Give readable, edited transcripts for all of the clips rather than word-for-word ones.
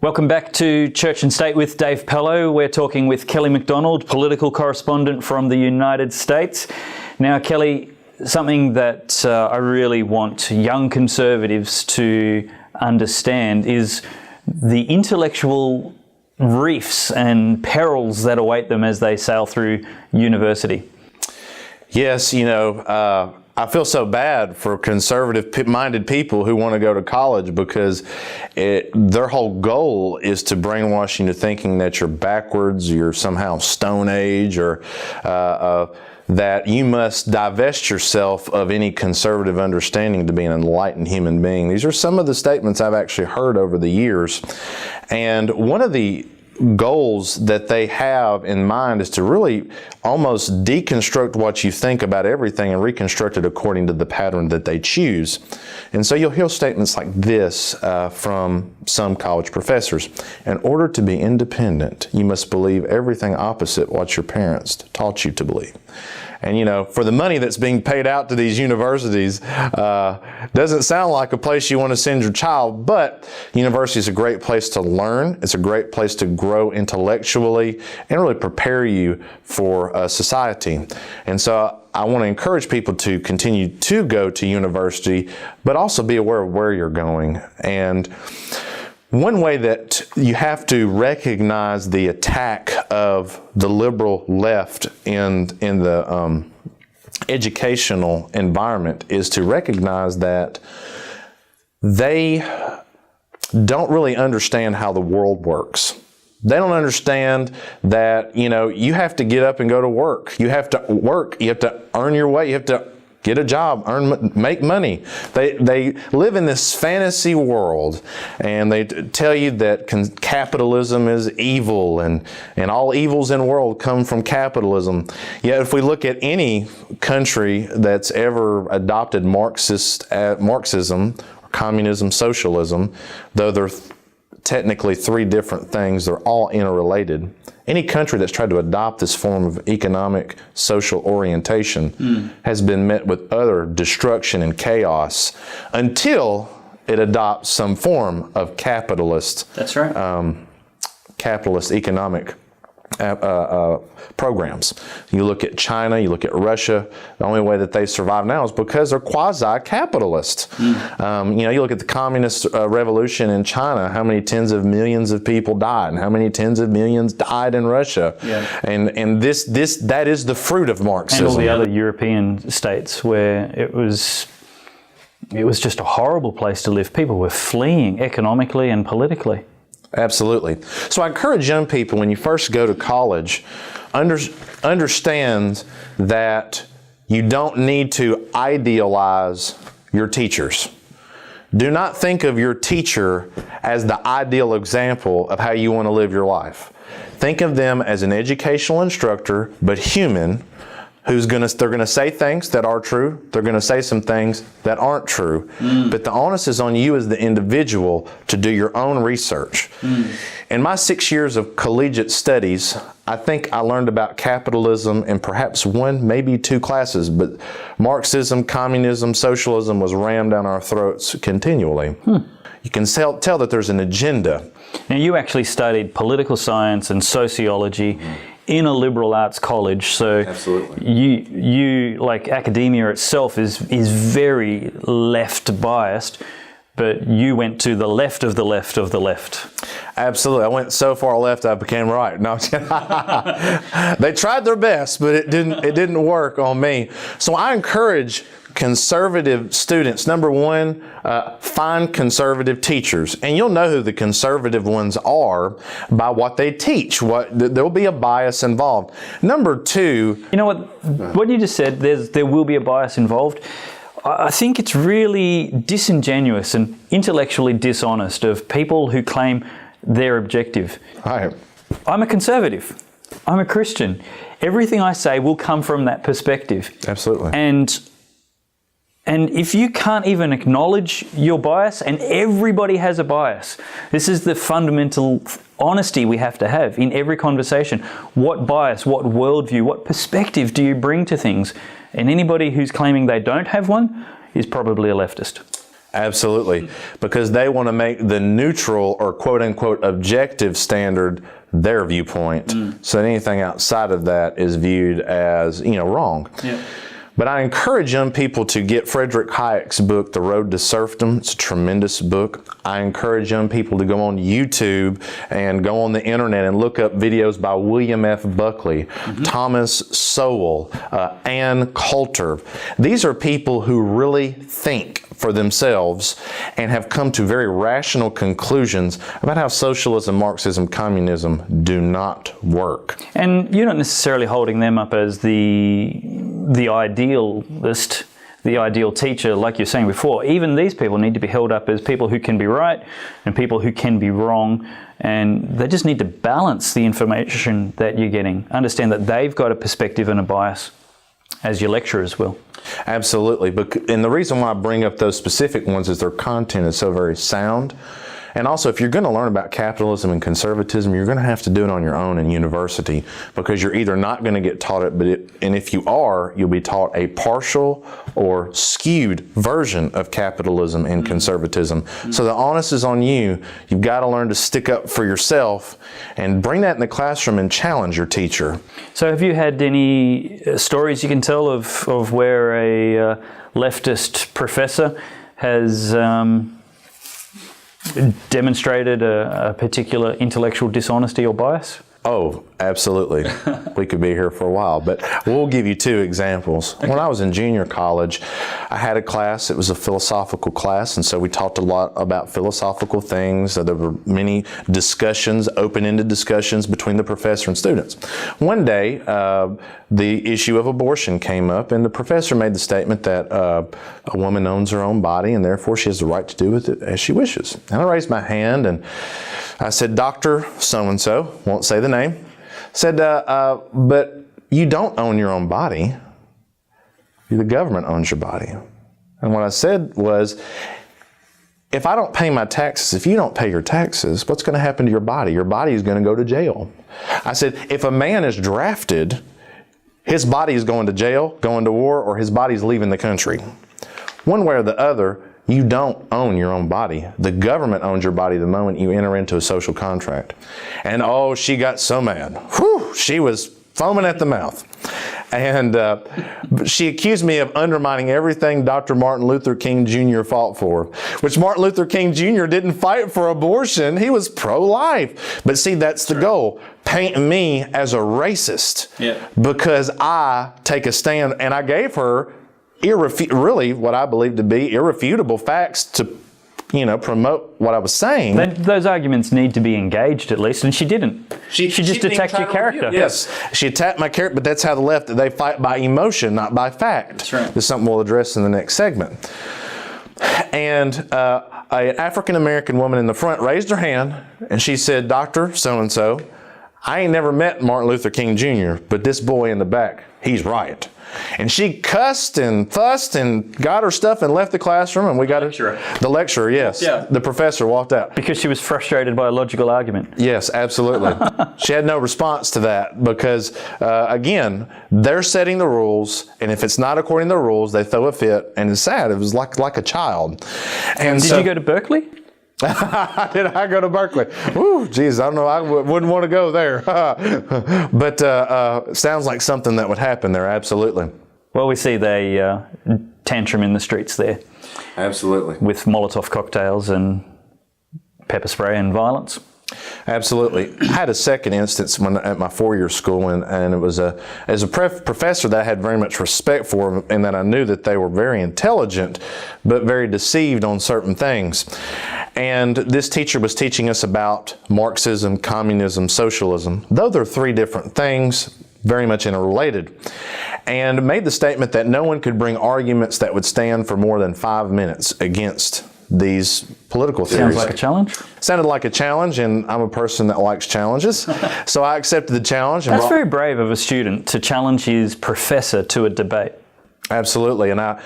Welcome back to Church and State with Dave Pellowe. We're talking with Kelly McDonald, political correspondent from the United States. Now, Kelly, something that I really want young conservatives to understand is the intellectual reefs and perils that await them as they sail through university. Yes, I feel so bad for conservative-minded people who want to go to college because their whole goal is to brainwash you into thinking that you're backwards, you're somehow Stone Age, or that you must divest yourself of any conservative understanding to be an enlightened human being. These are some of the statements I've actually heard over the years. And one of the goals that they have in mind is to really almost deconstruct what you think about everything and reconstruct it according to the pattern that they choose. And so you'll hear statements like this from some college professors. In order to be independent, you must believe everything opposite what your parents taught you to believe. And for the money that's being paid out to these universities, doesn't sound like a place you want to send your child, but university is a great place to learn. It's a great place to grow intellectually and really prepare you for society. And so I want to encourage people to continue to go to university, but also be aware of where you're going. And one way that you have to recognize the attack of the liberal left in the educational environment is to recognize that they don't really understand how the world works. They don't understand that, you have to get up and go to work. You have to work. You have to earn your way. You have to get a job, make money. They live in this fantasy world, and they tell you that capitalism is evil, and all evils in the world come from capitalism. Yet if we look at any country that's ever adopted Marxism, or communism, socialism, though they're technically three different things, they're all interrelated. Any country that's tried to adopt this form of economic, social orientation has been met with utter destruction and chaos until it adopts some form of capitalist. That's right. Capitalist economic programs. You look at China, you look at Russia, the only way that they survive now is because they're quasi-capitalist. You look at the communist revolution in China, how many tens of millions of people died, and how many tens of millions died in Russia. Yeah. And that is the fruit of Marxism. And all the other European states where it was just a horrible place to live. People were fleeing economically and politically. Absolutely. So I encourage young people, when you first go to college, understand that you don't need to idealize your teachers. Do not think of your teacher as the ideal example of how you want to live your life. Think of them as an educational instructor, but human, they're going to say things that are true. They're going to say some things that aren't true. But the onus is on you as the individual to do your own research. In my 6 years of collegiate studies, I think I learned about capitalism in perhaps one, maybe two classes, but Marxism, communism, socialism was rammed down our throats continually. You can tell that there's an agenda. Now, you actually studied political science and sociology in a liberal arts college, so absolutely. You like academia itself is very left biased, but you went to the left of the left of the left. Absolutely. I went so far left I became right. No, they tried their best, but it didn't work on me. So I encourage conservative students, number one, find conservative teachers. And you'll know who the conservative ones are by what they teach. There'll be a bias involved. Number two... You know what you just said, there will be a bias involved. I think it's really disingenuous and intellectually dishonest of people who claim they're objective. Right. I'm a conservative. I'm a Christian. Everything I say will come from that perspective. Absolutely. And if you can't even acknowledge your bias, and everybody has a bias, this is the fundamental honesty we have to have in every conversation. What bias, what worldview, what perspective do you bring to things? And anybody who's claiming they don't have one is probably a leftist. Absolutely, because they want to make the neutral or quote-unquote objective standard their viewpoint. So anything outside of that is viewed as, wrong. Yeah. But I encourage young people to get Frederick Hayek's book, The Road to Serfdom. It's a tremendous book. I encourage young people to go on YouTube and go on the internet and look up videos by William F. Buckley, Thomas Sowell, Ann Coulter. These are people who really think for themselves and have come to very rational conclusions about how socialism, Marxism, communism do not work. And you're not necessarily holding them up as the idealist, the ideal teacher, like you're saying before. Even these people need to be held up as people who can be right and people who can be wrong, and they just need to balance the information that you're getting. Understand that they've got a perspective and a bias, as your lecturers will. Absolutely. And the reason why I bring up those specific ones is their content is so very sound. And also, if you're going to learn about capitalism and conservatism, you're going to have to do it on your own in university, because you're either not going to get taught it, and if you are, you'll be taught a partial or skewed version of capitalism and conservatism. So the onus is on you. You've got to learn to stick up for yourself and bring that in the classroom and challenge your teacher. So have you had any stories you can tell of where a leftist professor has demonstrated a particular intellectual dishonesty or bias? Oh, absolutely. We could be here for a while, but we'll give you two examples. Okay. When I was in junior college, I had a class. It was a philosophical class, and so we talked a lot about philosophical things. There were many discussions, open-ended discussions between the professor and students. One day, the issue of abortion came up, and the professor made the statement that a woman owns her own body, and therefore she has the right to do with it as she wishes. And I raised my hand, and I said, Dr. So-and-so, won't say the name, said, but you don't own your own body. The government owns your body. And what I said was, if I don't pay my taxes, if you don't pay your taxes, what's going to happen to your body? Your body is going to go to jail. I said, if a man is drafted, his body is going to jail, going to war, or his body's leaving the country. One way or the other, you don't own your own body. The government owns your body the moment you enter into a social contract. And oh, she got so mad. Whew, she was foaming at the mouth. And she accused me of undermining everything Dr. Martin Luther King Jr. fought for, which Martin Luther King Jr. didn't fight for abortion. He was pro-life. But see, that's the goal. Paint me as a racist because I take a stand. And I gave her really what I believe to be irrefutable facts to, promote what I was saying. Those arguments need to be engaged at least, and she didn't. She just attacked your character. Yes, she attacked my character, but that's how the left, they fight by emotion, not by fact. That's right. This is something we'll address in the next segment. And an African-American woman in the front raised her hand, and she said, Dr. So-and-so, I ain't never met Martin Luther King Jr., but this boy in the back, he's right. And she cussed and fussed and got her stuff and left the classroom, and we got the lecturer, yes. Yeah. The professor walked out. Because she was frustrated by a logical argument. Yes, absolutely. She had no response to that because, again, they're setting the rules, and if it's not according to the rules, they throw a fit, and it's sad. It was like a child. And Did you go to Berkeley? Did I go to Berkeley? Ooh, geez, I don't know. I wouldn't want to go there. But sounds like something that would happen there, absolutely. Well, we see the tantrum in the streets there. Absolutely. With Molotov cocktails and pepper spray and violence. Absolutely. I had a second instance at my four-year school, and it was as a professor that I had very much respect for, and that I knew that they were very intelligent, but very deceived on certain things. And this teacher was teaching us about Marxism, communism, socialism, though they're three different things, very much interrelated, and made the statement that no one could bring arguments that would stand for more than 5 minutes against these political theories. Sounds like a challenge. Sounded like a challenge, and I'm a person that likes challenges. So I accepted the challenge. That's very brave of a student to challenge his professor to a debate. Absolutely, and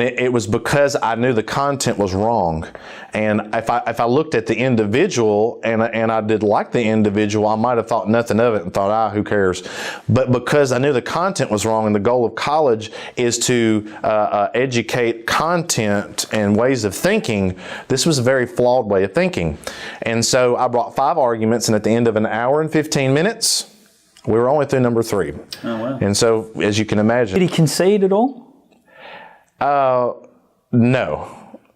it was because I knew the content was wrong, and if I looked at the individual and I did like the individual, I might have thought nothing of it and thought, who cares? But because I knew the content was wrong, and the goal of college is to educate content and ways of thinking, this was a very flawed way of thinking, and so I brought 5 arguments, and at the end of an hour and 15 minutes, we were only through number 3. Oh wow! And so, as you can imagine, did he concede at all? No,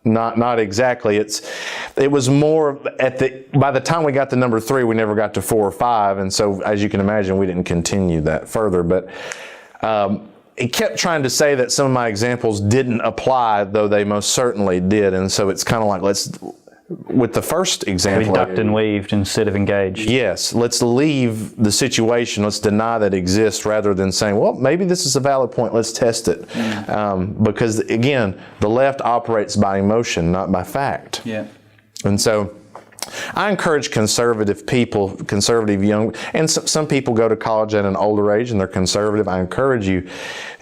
not exactly. It was more by the time we got to number 3, we never got to 4 or 5, and so as you can imagine, we didn't continue that further. But he kept trying to say that some of my examples didn't apply, though they most certainly did, and so it's kind of like with the first example, we ducked and weaved instead of engaged. Yes, let's leave the situation. Let's deny that it exists rather than saying, well, maybe this is a valid point. Let's test it. Because again, the left operates by emotion, not by fact. Yeah. And so I encourage conservative people, conservative young, and some people go to college at an older age and they're conservative. I encourage you,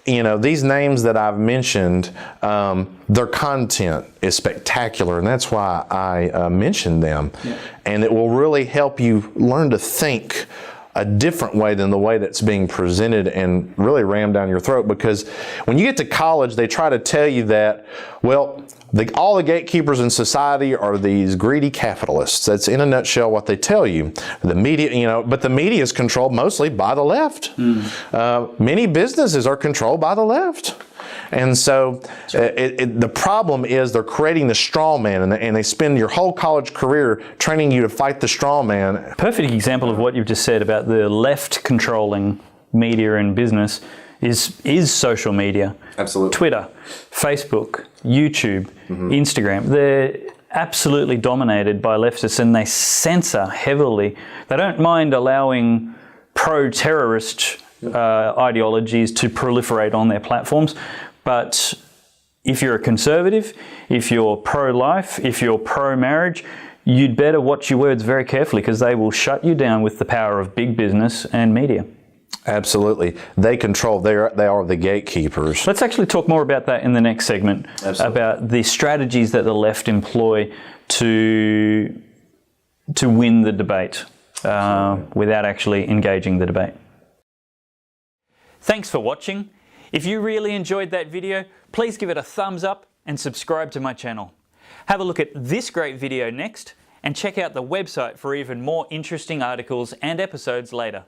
these names that I've mentioned, their content is spectacular, and that's why I mentioned them. Yeah. And it will really help you learn to think a different way than the way that's being presented and really rammed down your throat. Because when you get to college, they try to tell you that, well, all the gatekeepers in society are these greedy capitalists. That's in a nutshell what they tell you. The media, but the media is controlled mostly by the left. Many businesses are controlled by the left. And so the problem is they're creating the straw man, and they spend your whole college career training you to fight the straw man. Perfect example of what you've just said about the left controlling media and business is social media. Absolutely. Twitter, Facebook, YouTube, Instagram. They're absolutely dominated by leftists, and they censor heavily. They don't mind allowing pro-terrorist ideologies to proliferate on their platforms. But if you're a conservative, if you're pro-life, if you're pro-marriage, you'd better watch your words very carefully, because they will shut you down with the power of big business and media. Absolutely. They control, they are the gatekeepers. Let's actually talk more about that in the next segment. Absolutely. About the strategies that the left employ to win the debate without actually engaging the debate. Thanks for watching. If you really enjoyed that video, please give it a thumbs up and subscribe to my channel. Have a look at this great video next, and check out the website for even more interesting articles and episodes later.